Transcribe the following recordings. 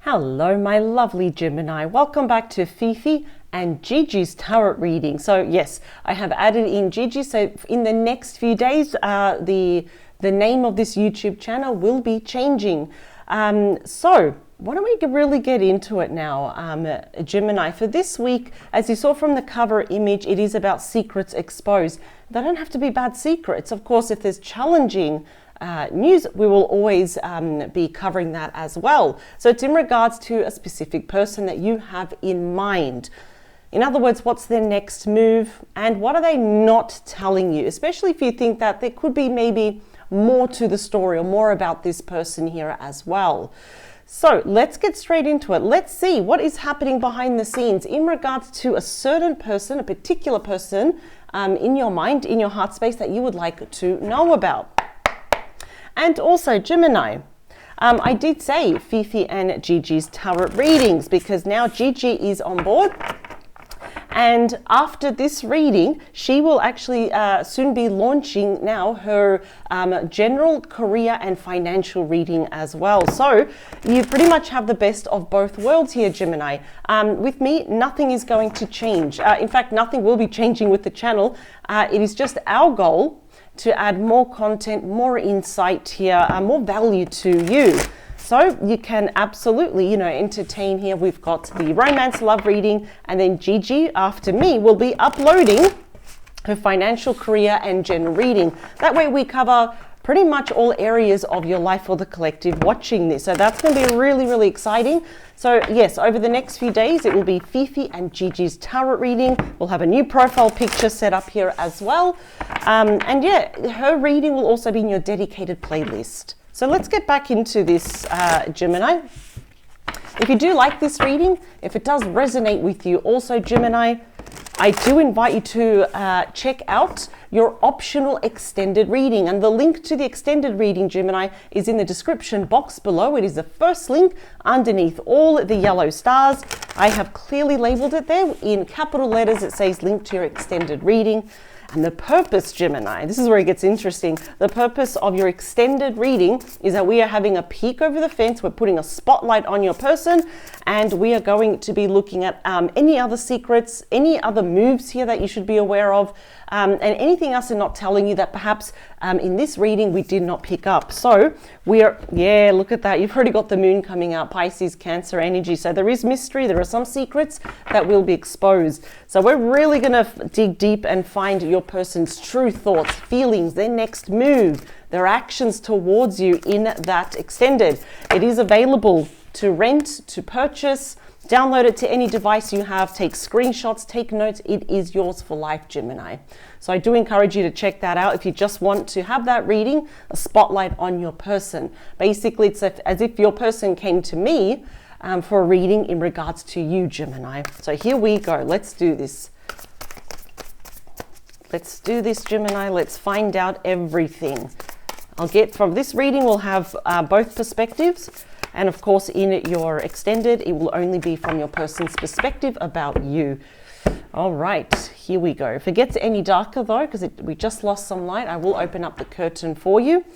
Hello, my lovely Gemini. Welcome back to Fifi and Gigi's tarot reading. So yes, I have added in Gigi. So in the next few days, the name of this YouTube channel will be changing. So why don't we really get into it now, Gemini? For this week, as you saw from the cover image, it is about secrets exposed. They don't have to be bad secrets. Of course, if there's challenging news, we will always be covering that as well. So it's in regards to a specific person that you have in mind. In other words, what's their next move and what are they not telling you? Especially if you think that there could be maybe more to the story or more about this person here as well. So let's get straight into it. Let's see what is happening behind the scenes in regards to a certain person, a particular person in your mind, in your heart space that you would like to know about. And also, Gemini, I did say Fifi and Gigi's tarot readings because now Gigi is on board. And after this reading, she will actually soon be launching now her general career and financial reading as well. So you pretty much have the best of both worlds here, Gemini. With me, nothing is going to change. In fact, nothing will be changing with the channel. It is just our goal to add more content, more insight here, more value to you. So you can absolutely, entertain here. We've got the romance love reading, and then Gigi, after me, will be uploading her financial career and general reading. That way we cover pretty much all areas of your life for the collective watching this. So that's going to be really, really exciting. So yes, over the next few days, it will be Fifi and Gigi's tarot reading. We'll have a new profile picture set up here as well. And yeah, her reading will also be in your dedicated playlist. So let's get back into this, Gemini. If you do like this reading, if it does resonate with you also, Gemini, I do invite you to check out your optional extended reading. And the link to the extended reading, Gemini, is in the description box below. It is the first link underneath all the yellow stars. I have clearly labeled it there in capital letters. It says link to your extended reading. And the purpose, Gemini, this is where it gets interesting. The purpose of your extended reading is that we are having a peek over the fence. We're putting a spotlight on your person, and we are going to be looking at any other secrets, any other moves here that you should be aware of, and anything else they're not telling you that perhaps in this reading we did not pick up. So we are, yeah, look at that. You've already got the moon coming out, Pisces, Cancer energy. So there is mystery. There are some secrets that will be exposed. So we're really going to dig deep and find your person's true thoughts, feelings, their next move, their actions towards you in that extended. It is available to rent, to purchase. Download it to any device you have, take screenshots, take notes. It is yours for life, Gemini. So I do encourage you to check that out if you just want to have that reading, a spotlight on your person. Basically, it's as if your person came to me for a reading in regards to you, Gemini. So here we go. Let's do this. Let's do this, Gemini. Let's find out everything. I'll get from this reading, we'll have both perspectives. And of course, in your extended, it will only be from your person's perspective about you. All right, here we go. If it gets any darker though, because we just lost some light, I will open up the curtain for you.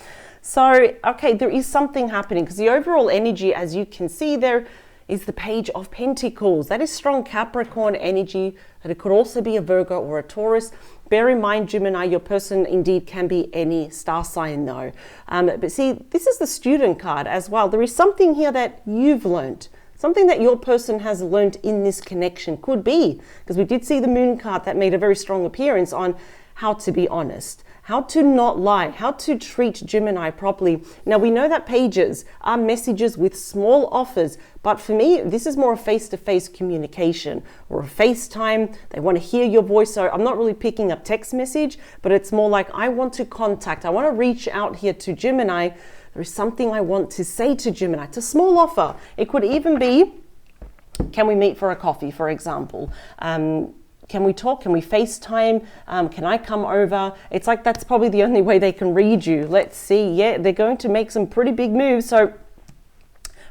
So, okay, there is something happening because the overall energy, as you can see there, is the Page of Pentacles. That is strong Capricorn energy, but it could also be a Virgo or a Taurus. Bear in mind, Gemini, your person indeed can be any star sign though. But see, this is the student card as well. There is something here that you've learned, something that your person has learned in this connection. Could be, because we did see the moon card that made a very strong appearance on how to be honest, how to not lie, how to treat Gemini properly. Now, we know that pages are messages with small offers, but for me, this is more a face-to-face communication or a FaceTime. They want to hear your voice. So I'm not really picking up text message, but it's more like I want to contact. I want to reach out here to Gemini. There is something I want to say to Gemini. It's a small offer. It could even be, can we meet for a coffee, for example? Can we talk? Can we FaceTime? Can I come over? It's like that's probably the only way they can read you. Let's see. Yeah, they're going to make some pretty big moves. So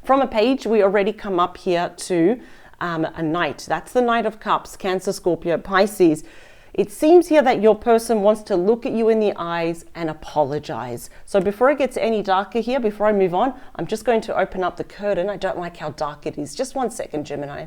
from a page, we already come up here to a Knight. That's the Knight of Cups, Cancer, Scorpio, Pisces. It seems here that your person wants to look at you in the eyes and apologize. So before it gets any darker here, before I move on, I'm just going to open up the curtain. I don't like how dark it is. Just 1 second, Gemini.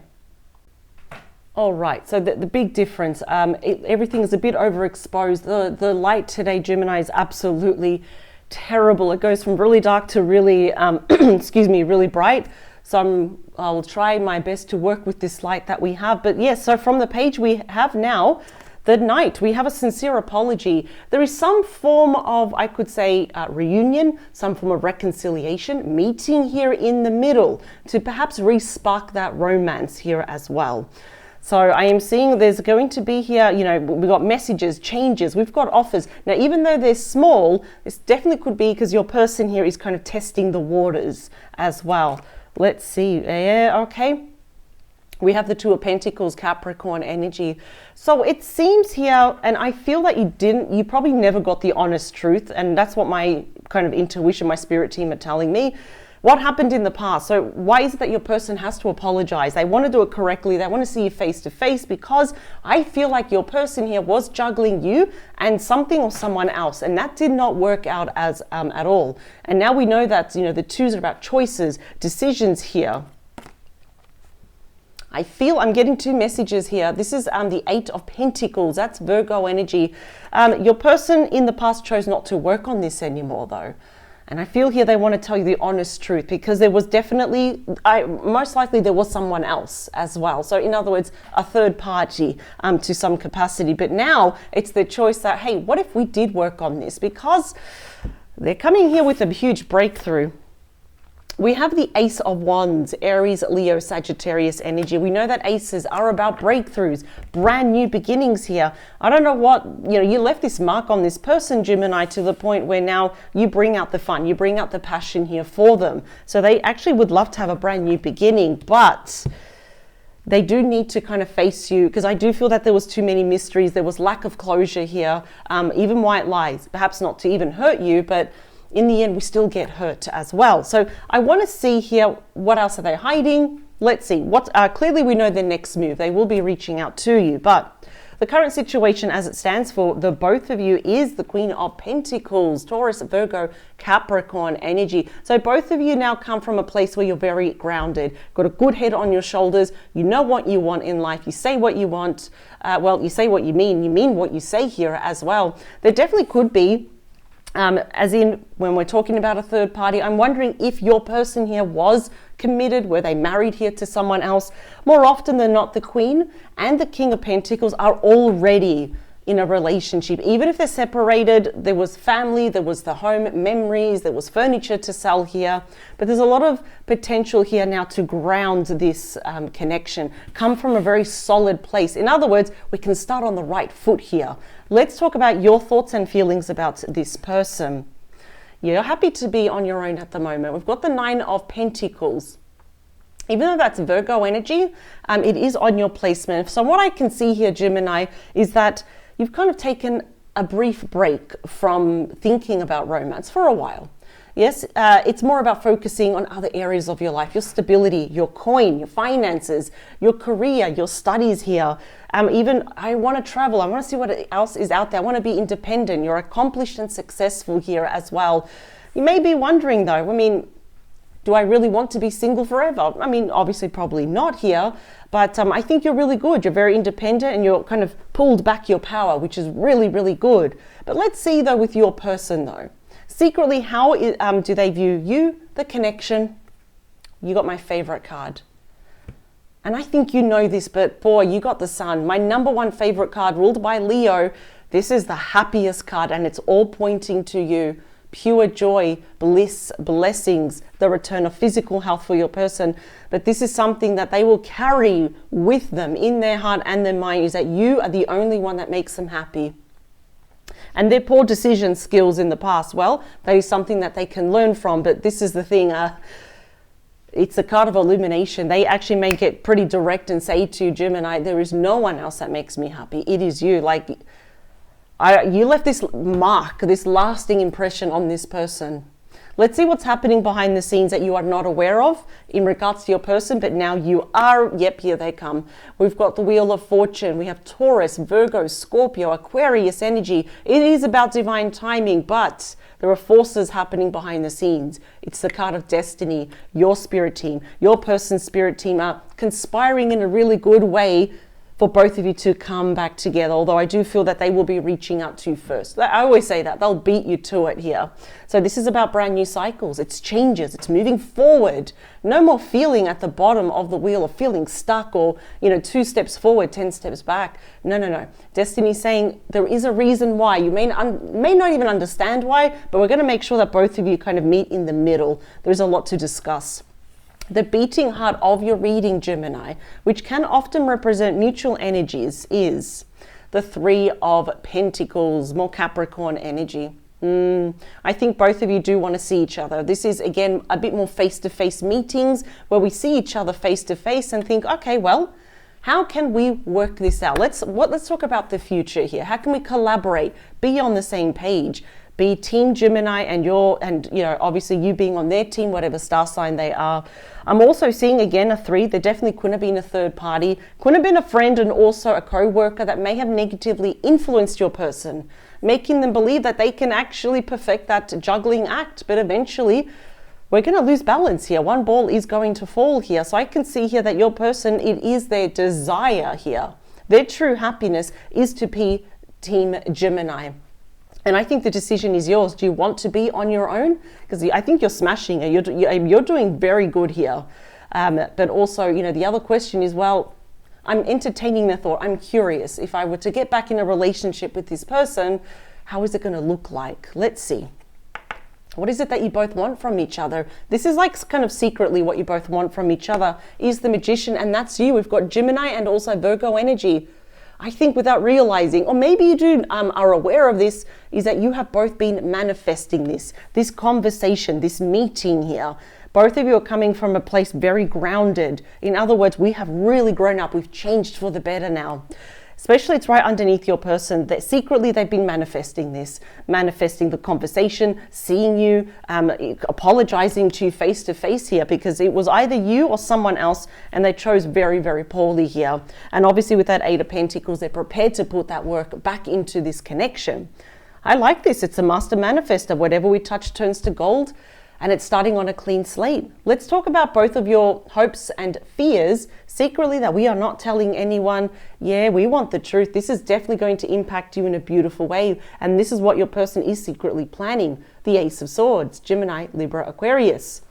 All right, so the big difference, everything is a bit overexposed. The light today, Gemini, is absolutely terrible. It goes from really dark to really, excuse me, really bright. So I'll try my best to work with this light that we have. But yes, so from the page we have now, the Knight, we have a sincere apology. There is some form of, I could say, reunion, some form of reconciliation, meeting here in the middle to perhaps re-spark that romance here as well. So I am seeing there's going to be here, you know, we've got messages, changes, we've got offers. Now, even though they're small, this definitely could be because your person here is kind of testing the waters as well. Let's see. Yeah, okay. We have the Two of Pentacles, Capricorn energy. So it seems here, and I feel that you probably never got the honest truth. And that's what my kind of intuition, my spirit team are telling me. What happened in the past? So why is it that your person has to apologize? They want to do it correctly. They want to see you face to face, because I feel like your person here was juggling you and something or someone else, and that did not work out as at all. And now we know that, you know, the twos are about choices, decisions here. I feel I'm getting two messages here. This is the Eight of Pentacles. That's Virgo energy. Your person in the past chose not to work on this anymore, though. And I feel here they want to tell you the honest truth, because there was definitely, most likely there was someone else as well. So in other words, a third party to some capacity. But now it's the choice that, hey, what if we did work on this? Because they're coming here with a huge breakthrough. We have the Ace of Wands, Aries, Leo, Sagittarius energy. We know that aces are about breakthroughs, brand new beginnings here. I don't know what, you know, you left this mark on this person, Gemini, to the point where now you bring out the fun, you bring out the passion here for them. So they actually would love to have a brand new beginning, but they do need to kind of face you, because I do feel that there was too many mysteries. There was lack of closure here, even white lies, perhaps not to even hurt you, but in the end, we still get hurt as well. So I want to see here, what else are they hiding? Let's see. Clearly, we know their next move. They will be reaching out to you. But the current situation as it stands for the both of you is the Queen of Pentacles, Taurus, Virgo, Capricorn energy. So both of you now come from a place where you're very grounded, got a good head on your shoulders. You know what you want in life. You say what you want. Well, you say what you mean what you say here as well. There definitely could be, as in when we're talking about a third party, I'm wondering if your person here was committed, were they married here to someone else? More often than not, the Queen and the King of Pentacles are already in a relationship. Even if they're separated, there was family, there was the home memories, there was furniture to sell here. But there's a lot of potential here now to ground this connection, come from a very solid place. In other words, we can start on the right foot here. Let's talk about your thoughts and feelings about this person. You're happy to be on your own at the moment. We've got the Nine of Pentacles. Even though that's Virgo energy, it is on your placement. So what I can see here, Gemini, is that you've kind of taken a brief break from thinking about romance for a while. Yes, it's more about focusing on other areas of your life, your stability, your coin, your finances, your career, your studies here. Even I want to travel. I want to see what else is out there. I want to be independent. You're accomplished and successful here as well. You may be wondering though, I mean, do I really want to be single forever? I mean, obviously probably not here, but I think you're really good. You're very independent and you're kind of pulled back your power, which is really, really good. But let's see though with your person though. Secretly, how do they view you, the connection? You got my favorite card. And I think you know this, but boy, you got the Sun. My number one favorite card, ruled by Leo. This is the happiest card and it's all pointing to you. Pure joy, bliss, blessings, the return of physical health for your person. But this is something that they will carry with them in their heart and their mind, is that you are the only one that makes them happy. And their poor decision skills in the past, well, that is something that they can learn from. But this is the thing, it's a card of illumination. They actually make it pretty direct and say to Gemini, there is no one else that makes me happy. It is you. Like, you left this mark, this lasting impression on this person. Let's see what's happening behind the scenes that you are not aware of in regards to your person, but now you are. Yep, here they come. We've got the Wheel of Fortune. We have Taurus, Virgo, Scorpio, Aquarius energy. It is about divine timing, but there are forces happening behind the scenes. It's the card of destiny. Your spirit team, your person's spirit team are conspiring in a really good way for both of you to come back together, although I do feel that they will be reaching out to you first. I always say that. They'll beat you to it here. So this is about brand new cycles. It's changes. It's moving forward. No more feeling at the bottom of the wheel or feeling stuck or, 2 steps forward, 10 steps back. No. Destiny's saying there is a reason why. You may not even understand why, but we're going to make sure that both of you kind of meet in the middle. There's a lot to discuss. The beating heart of your reading, Gemini, which can often represent mutual energies, is the 3 of Pentacles, more Capricorn energy. I think both of you do want to see each other. This is, again, a bit more face-to-face meetings where we see each other face-to-face and think, okay, well, how can we work this out? Let's talk about the future here. How can we collaborate, be on the same page? Be Team Gemini and obviously you being on their team, whatever star sign they are. I'm also seeing again a 3. There definitely couldn't have been a third party, couldn't have been a friend and also a co-worker that may have negatively influenced your person, making them believe that they can actually perfect that juggling act. But eventually we're going to lose balance here. One ball is going to fall here. So I can see here that your person, it is their desire here. Their true happiness is to be Team Gemini. And I think the decision is yours. Do you want to be on your own? Because I think you're smashing it. You're doing very good here. But also, the other question is, well, I'm entertaining the thought. I'm curious. If I were to get back in a relationship with this person, how is it going to look like? Let's see. What is it that you both want from each other? This is like kind of secretly what you both want from each other is the Magician, and that's you. We've got Gemini and also Virgo energy. I think without realizing, or maybe you do are aware of this, is that you have both been manifesting this conversation, this meeting here. Both of you are coming from a place very grounded. In other words, we have really grown up. We've changed for the better now. Especially it's right underneath your person that secretly they've been manifesting this, manifesting the conversation, seeing you, apologizing to you face to face here because it was either you or someone else and they chose very, very poorly here. And obviously with that 8 of Pentacles, they're prepared to put that work back into this connection. I like this. It's a master manifester. Whatever we touch turns to gold. And it's starting on a clean slate. Let's talk about both of your hopes and fears secretly that we are not telling anyone. Yeah, we want the truth. This is definitely going to impact you in a beautiful way. And this is what your person is secretly planning. The Ace of Swords, Gemini, Libra, Aquarius.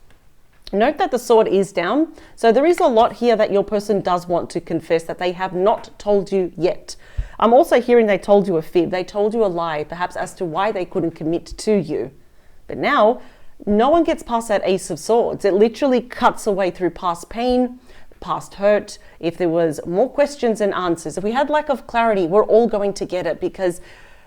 Note that the sword is down. So there is a lot here that your person does want to confess that they have not told you yet. I'm also hearing they told you a fib. They told you a lie, perhaps as to why they couldn't commit to you. But now, no one gets past that Ace of Swords. It literally cuts away through past pain, past hurt. If there was more questions than answers, if we had lack of clarity, we're all going to get it because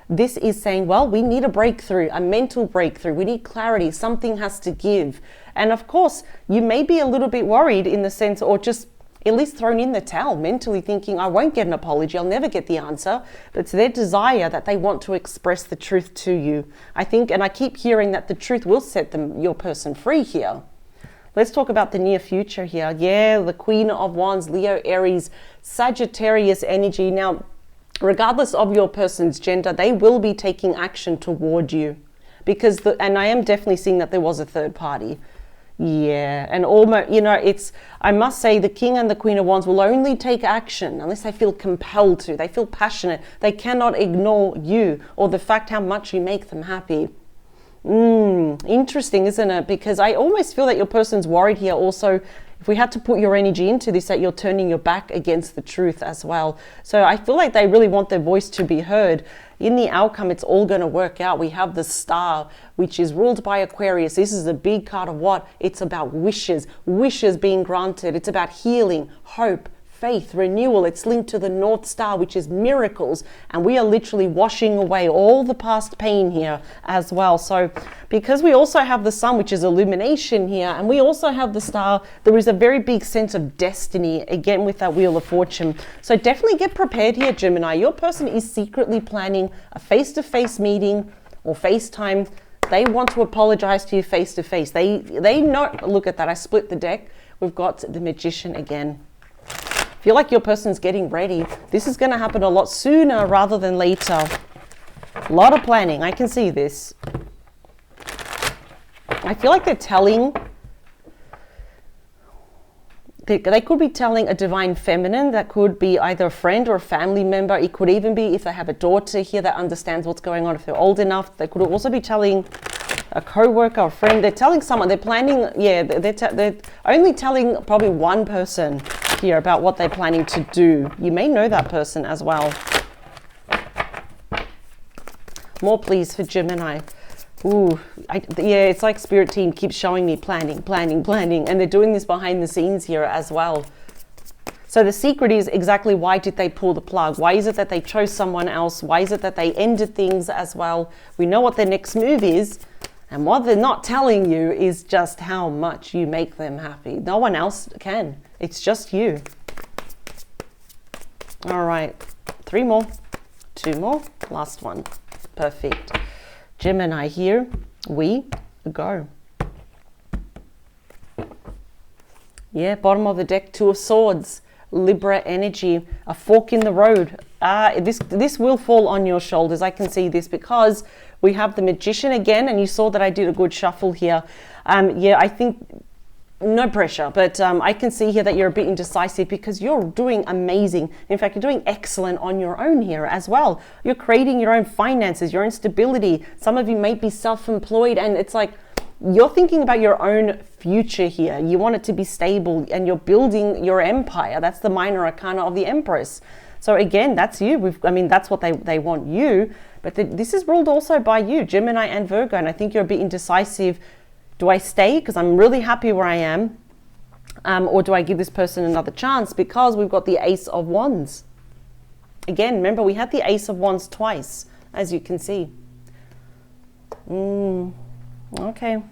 this is saying, well, we need a breakthrough, a mental breakthrough. We need clarity. Something has to give. And of course, you may be a little bit worried in the sense, or just at least thrown in the towel, mentally thinking, I won't get an apology, I'll never get the answer. But it's their desire that they want to express the truth to you. I think, and I keep hearing that the truth will set them, your person, free here. Let's talk about the near future here. Yeah, the Queen of Wands, Leo, Aries, Sagittarius energy. Now, regardless of your person's gender, they will be taking action toward you. Because, and I am definitely seeing that there was a third party. Yeah, and almost, I must say the King and the Queen of Wands will only take action unless they feel compelled to. They feel passionate. They cannot ignore you or the fact how much you make them happy. Interesting, isn't it? Because I almost feel that your person's worried here also. If we had to put your energy into this, that you're turning your back against the truth as well. So I feel like they really want their voice to be heard. In the outcome, it's all going to work out. We have the Star, which is ruled by Aquarius. This is a big card of what? It's about wishes being granted. It's about healing, hope, faith, renewal. It's linked to the North Star, which is miracles. And we are literally washing away all the past pain here as well. So because we also have the Sun, which is illumination here, and we also have the Star, there is a very big sense of destiny, again, with that Wheel of Fortune. So definitely get prepared here, Gemini. Your person is secretly planning a face-to-face meeting or FaceTime They want to apologize to you face to face. They know, look at that, I split the deck. We've got the Magician again. Feel like your person's getting ready. This is going to happen a lot sooner rather than later. A lot of planning. I can see this. I feel like they're telling... They could be telling a divine feminine. That could be either a friend or a family member. It could even be if they have a daughter here that understands what's going on, if they're old enough. They could also be telling a co-worker or friend. They're telling someone. They're planning. Yeah, they're only telling probably one person here about what they're planning to do. You may know that person as well. More please for Gemini. Ooh, yeah, it's like Spirit Team keeps showing me planning. And they're doing this behind the scenes here as well. So the secret is exactly why did they pull the plug? Why is it that they chose someone else? Why is it that they ended things as well? We know what their next move is. And what they're not telling you is just how much you make them happy. No one else can. It's just you. All right. 3 more. 2 more. Last one. Perfect. Gemini, here we go. Yeah, bottom of the deck, 2 of Swords, Libra energy, a fork in the road. This will fall on your shoulders. I can see this because we have the Magician again, and you saw that I did a good shuffle here. Yeah, I think no pressure, but I can see here that you're a bit indecisive because you're doing amazing. In fact, you're doing excellent on your own here as well. You're creating your own finances, your own stability. Some of you may be self-employed, and it's like you're thinking about your own future here. You want it to be stable, and you're building your empire. That's the minor arcana of the Empress. So again, that's you. I mean, that's what they want you, but this is ruled also by you, Gemini and Virgo, and I think you're a bit indecisive. Do I stay because I'm really happy where I am? Or do I give this person another chance? Because we've got the Ace of Wands. Again, remember we had the Ace of Wands twice, as you can see. Okay.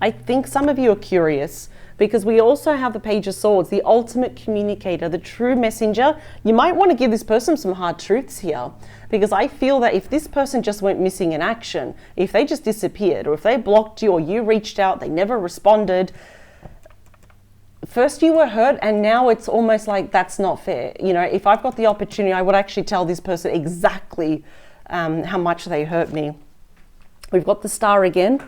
I think some of you are curious because we also have the Page of Swords, the ultimate communicator, the true messenger. You might want to give this person some hard truths here, because I feel that if this person just went missing in action, if they just disappeared, or if they blocked you, or you reached out, they never responded, first you were hurt, and now it's almost like that's not fair. You know, if I've got the opportunity, I would actually tell this person exactly how much they hurt me. We've got the Star again.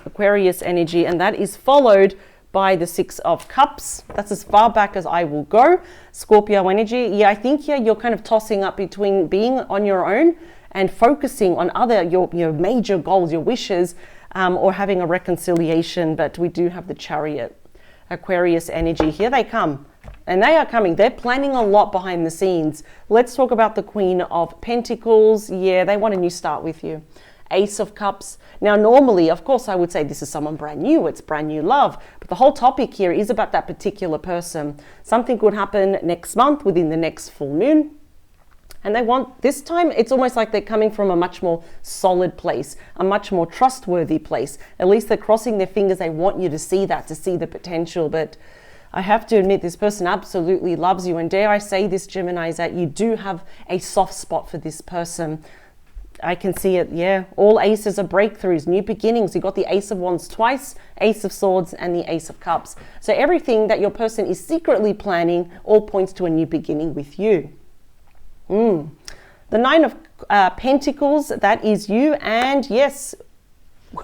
Aquarius energy, and that is followed by the 6 of Cups. That's as far back as I will go. Scorpio energy. Yeah, I think here you're kind of tossing up between being on your own and focusing on your major goals, your wishes, or having a reconciliation. But we do have the Chariot. Aquarius energy. Here they come. And they are coming. They're planning a lot behind the scenes. Let's talk about the Queen of Pentacles. Yeah, they want a new start with you. Ace of Cups. Now, normally, of course, I would say this is someone brand new. It's brand new love. But the whole topic here is about that particular person. Something could happen next month within the next full moon. And they want, this time, it's almost like they're coming from a much more solid place, a much more trustworthy place. At least they're crossing their fingers. They want you to see that, to see the potential. But I have to admit, this person absolutely loves you. And dare I say this, Gemini, is that you do have a soft spot for this person. I can see it, yeah. All aces are breakthroughs, new beginnings. You got the Ace of Wands twice, Ace of Swords, and the Ace of Cups. So everything that your person is secretly planning all points to a new beginning with you. The 9 of Pentacles, that is you. And yes,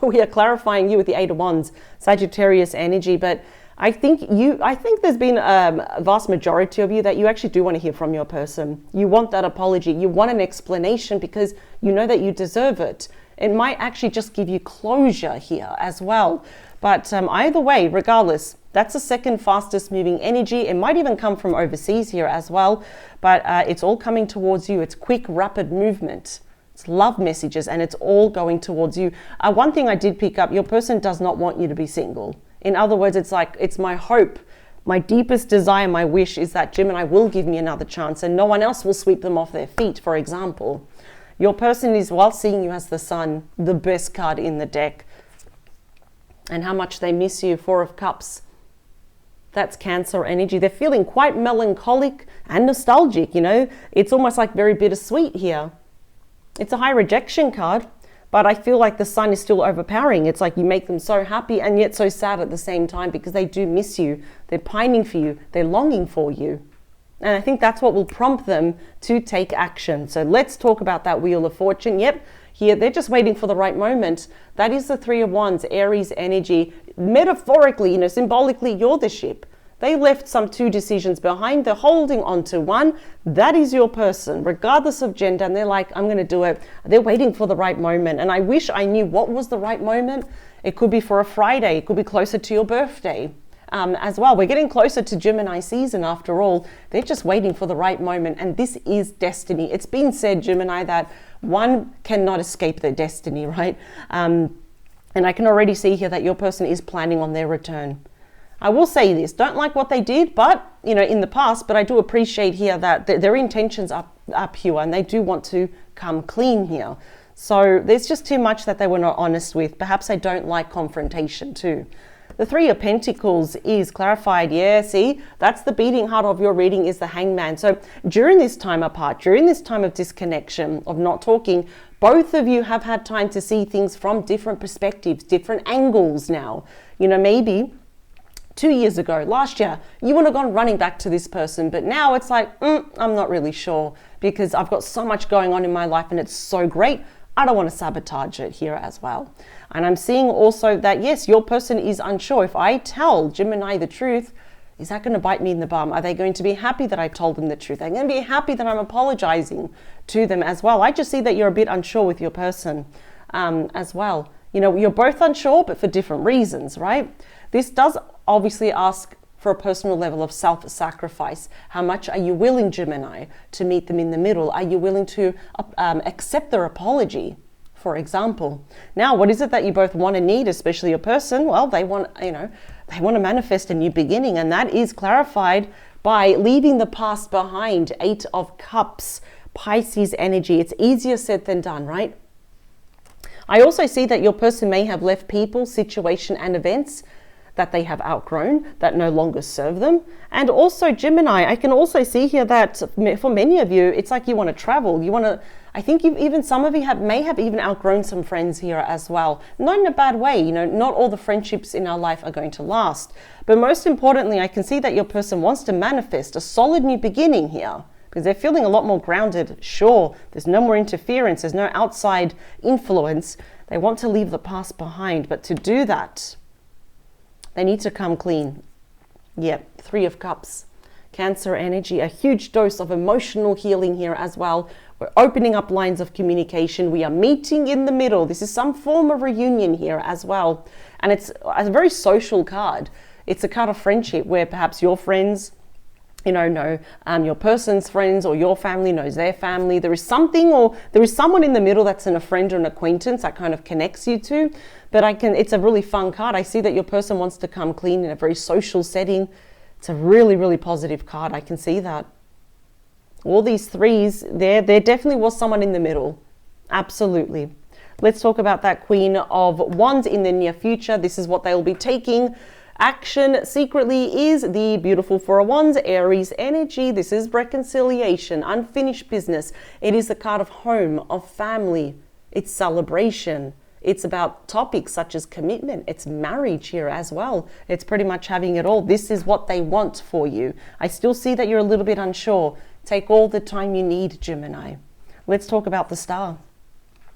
we are clarifying you with the 8 of Wands, Sagittarius energy. But I think there's been a vast majority of you that you actually do want to hear from your person. You want that apology. You want an explanation because you know that you deserve it. It might actually just give you closure here as well. But either way, regardless, that's the second fastest moving energy. It might even come from overseas here as well. But it's all coming towards you. It's quick, rapid movement. It's love messages, and it's all going towards you. One thing I did pick up, your person does not want you to be single. In other words, it's like, it's my hope, my deepest desire, my wish is that Gemini will give me another chance and no one else will sweep them off their feet, for example. Your person is, while seeing you as the Sun, the best card in the deck. And how much they miss you, 4 of Cups. That's Cancer energy. They're feeling quite melancholic and nostalgic, you know. It's almost like very bittersweet here. It's a high rejection card. But I feel like the sun is still overpowering. It's like you make them so happy and yet so sad at the same time, because they do miss you. They're pining for you. They're longing for you. And I think that's what will prompt them to take action. So let's talk about that Wheel of Fortune. Yep, here they're just waiting for the right moment. That is the Three of Wands, Aries energy. Metaphorically, symbolically, you're the ship. They left some two decisions behind. They're holding on to one. That is your person, regardless of gender. And they're like, I'm going to do it. They're waiting for the right moment. And I wish I knew what was the right moment. It could be for a Friday. It could be closer to your birthday as well. We're getting closer to Gemini season after all. They're just waiting for the right moment. And this is destiny. It's been said, Gemini, that one cannot escape their destiny, right? And I can already see here that your person is planning on their return. I will say this, don't like what they did, but in the past, but I do appreciate here that their intentions are pure and they do want to come clean here. So there's just too much that they were not honest with. Perhaps they don't like confrontation too. The Three of Pentacles is clarified. Yeah, see, that's the beating heart of your reading, is the Hangman. So during this time apart, during this time of disconnection, of not talking, both of you have had time to see things from different perspectives, different angles now. Maybe 2 years ago, last year, you would have gone running back to this person, but now it's like, I'm not really sure, because I've got so much going on in my life and it's so great. I don't want to sabotage it here as well. And I'm seeing also that, yes, your person is unsure. If I tell Gemini the truth, is that going to bite me in the bum? Are they going to be happy that I told them the truth? Are they going to be happy that I'm apologizing to them as well? I just see that you're a bit unsure with your person as well. You're both unsure, but for different reasons, right? This does obviously ask for a personal level of self-sacrifice. How much are you willing, Gemini, to meet them in the middle? Are you willing to accept their apology, for example? Now, what is it that you both want and need, especially your person? Well, they want to manifest a new beginning, and that is clarified by leaving the past behind. 8 of Cups, Pisces energy. It's easier said than done, right? I also see that your person may have left people, situation, and events that they have outgrown, that no longer serve them. And also Gemini, I can also see here that for many of you, it's like you want to travel. I think some of you may have even outgrown some friends here as well. Not in a bad way, not all the friendships in our life are going to last. But most importantly, I can see that your person wants to manifest a solid new beginning here, because they're feeling a lot more grounded. Sure, there's no more interference, there's no outside influence. They want to leave the past behind, but to do that, they need to come clean. Yep, 3 of Cups, Cancer energy, a huge dose of emotional healing here as well. We're opening up lines of communication. We are meeting in the middle. This is some form of reunion here as well. And it's a very social card. It's a card of friendship where perhaps your friends, know your person's friends, or your family knows their family. There is something, or there is someone in the middle that's a friend or an acquaintance that kind of connects you to. But it's a really fun card. I see that your person wants to come clean in a very social setting. It's a really, really positive card. I can see that. All these threes, there definitely was someone in the middle. Absolutely. Let's talk about that Queen of Wands in the near future. This is what they will be taking action secretly, is the beautiful Four of Wands, Aries energy. This is reconciliation, unfinished business. It is the card of home, of family. It's celebration. It's about topics such as commitment. It's marriage here as well. It's pretty much having it all. This is what they want for you. I still see that you're a little bit unsure. Take all the time you need, Gemini. Let's talk about the star.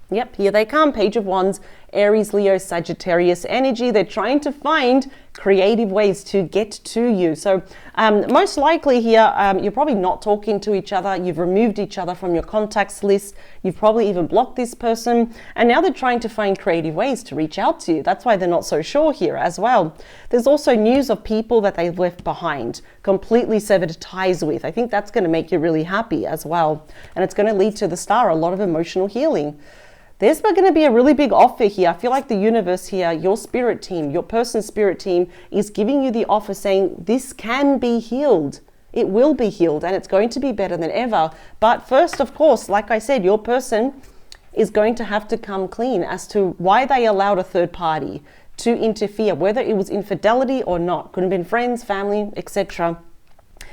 Yep, here they come. Page of Wands, Aries, Leo, Sagittarius energy. They're trying to find creative ways to get to you. So most likely here, you're probably not talking to each other. You've removed each other from your contacts list. You've probably even blocked this person. And now they're trying to find creative ways to reach out to you. That's why they're not so sure here as well. There's also news of people that they've left behind, completely severed ties with. I think that's going to make you really happy as well. And it's going to lead to the star, a lot of emotional healing. There's going to be a really big offer here. I feel like the universe here, your spirit team, your person's spirit team is giving you the offer saying this can be healed. It will be healed and it's going to be better than ever. But first, of course, like I said, your person is going to have to come clean as to why they allowed a third party to interfere, whether it was infidelity or not. Could have been friends, family, etc.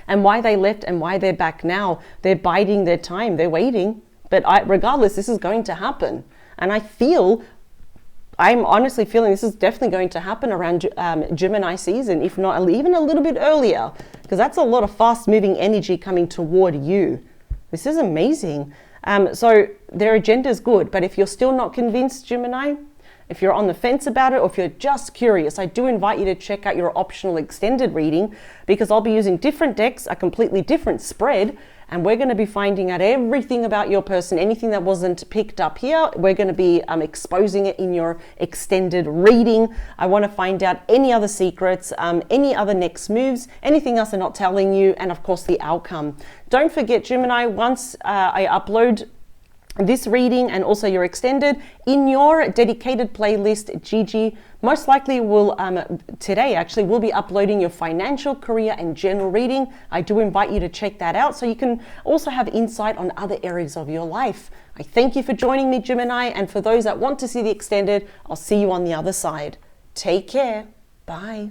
And why they left and why they're back now. They're biding their time. They're waiting. But regardless, this is going to happen. And I'm honestly feeling this is definitely going to happen around Gemini season, if not even a little bit earlier, because that's a lot of fast moving energy coming toward you. This is amazing. So their agenda is good, but if you're still not convinced, Gemini, if you're on the fence about it, or if you're just curious, I do invite you to check out your optional extended reading, because I'll be using different decks, a completely different spread, and we're going to be finding out everything about your person. Anything that wasn't picked up here, we're going to be exposing it in your extended reading. I want to find out any other secrets, any other next moves, anything else I'm not telling you, and of course the outcome. Don't forget, Gemini, once I upload this reading and also your extended in your dedicated playlist, Gigi most likely will today actually will be uploading your financial, career and general reading. I do invite you to check that out so you can also have insight on other areas of your life. I thank you for joining me, Gemini, and for those that want to see the extended, I'll see you on the other side. Take care. Bye.